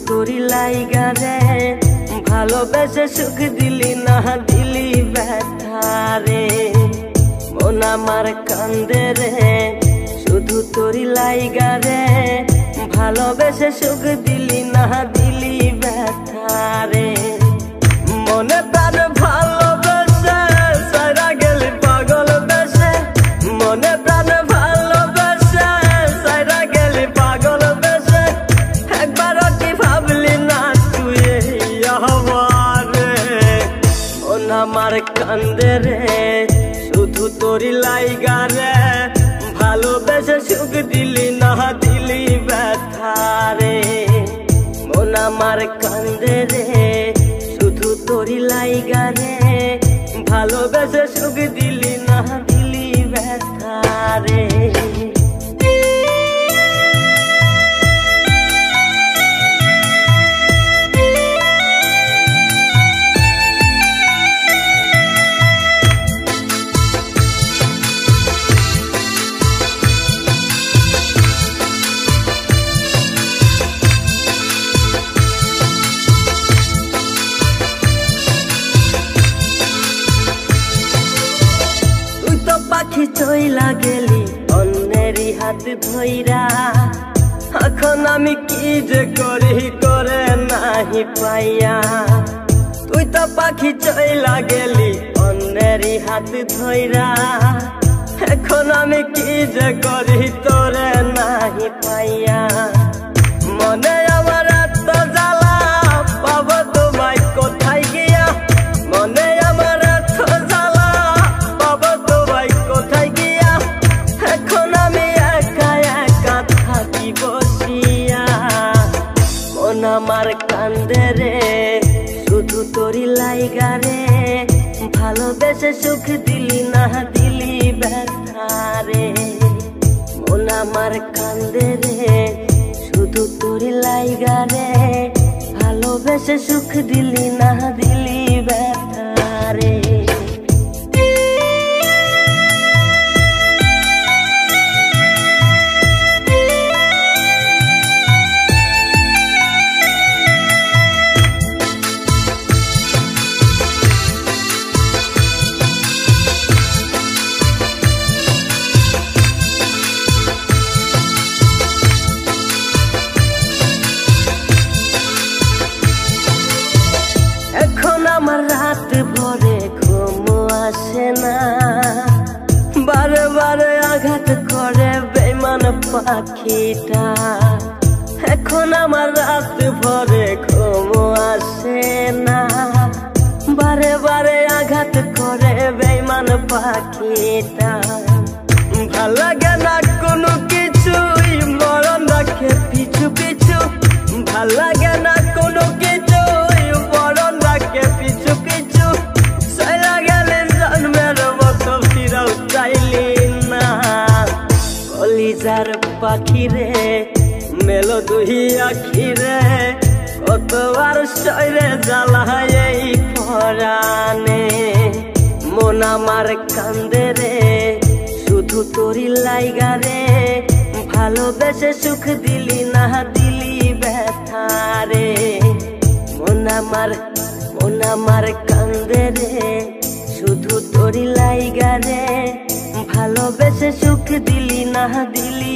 তোরি লাইগা রে ভালোবেসে সুখ দিলি না দিলি ব্যথা রে মন আমার কান্দে রে শুধু তোরি লাইগা রে ভালোবেসে সুখ দিলি না দিলি ব্যথা রে মনে প্রাণ ভালোবেসে সারা গেলি পাগল বেসে মনে প্রাণ ভালোবেসে সারা গেলি পাগল বেসে একবার কি ভাবলি না তুই আমারে মন আমার কান্দে রে শুধু তোরি লাইগা রে ভালোবেসে সুখ দিলি না দিলি ব্যথা রে মন আমার কান্দে রে শুধু তোরি লাইগা রে ভালোবেসে সুখ দিলি না দিলি ব্যথা রে পাখি চইলা গেলি অন্যেরই হাত ধইরা এখন আমি কি যে করি করে নাহি পাইয়া তুই তো পাখি চইলা গেলি অন্যেরই হাত ধইরা এখন আমি কি যে করি তোরে নাহি পাইয়া মনে আমার এত জ্বালা পাবো তোমায় কোথায় গিয়া মনে আমার এত জ্বালা পাবো তোমায় কোথায় গিয়া এখন আমি একা একা থাকি বসিয়া মন আমার কান্দে রে শুধু তোরি লাইগা রে ভালোবেসে সুখ দিলি না দিলি ব্যথা রে মন আমার কান্দে রে শুধু তোরি লাইগা রে ভালোবেসে সুখ দিলি না দিলি ব্যথা রে আমার রাত ভরে ঘুম আসে না বারে বারে আঘাত করে বেঈমান পাখিটা এখন আমার রাত ভরে ঘুম আসে না বারে বারে আঘাত করে বেঈমান পাখিটা ভাল লাগে না কোনো কিছুই মরণ রাখে পিছু পিছু ভাল লাগে না কোনো কিছুই মরণ রাখে পিছু পিছু সারা গেলে জন্মের মতো ফিরাও চাইলি না কলিজার পাখি রে মেলো দুই আখি রে কতবার শরীরে জ্বালায় এই পরাণে মন আমার কান্দে রে শুধু তোরি লাইগা রে ভালোবেসে সুখ দিলি না দিলি ব্যথা রে মন আমার কান্দে রে শুধু তোরি লাইগা রে ভালোবেসে সুখ দিলি না দিলি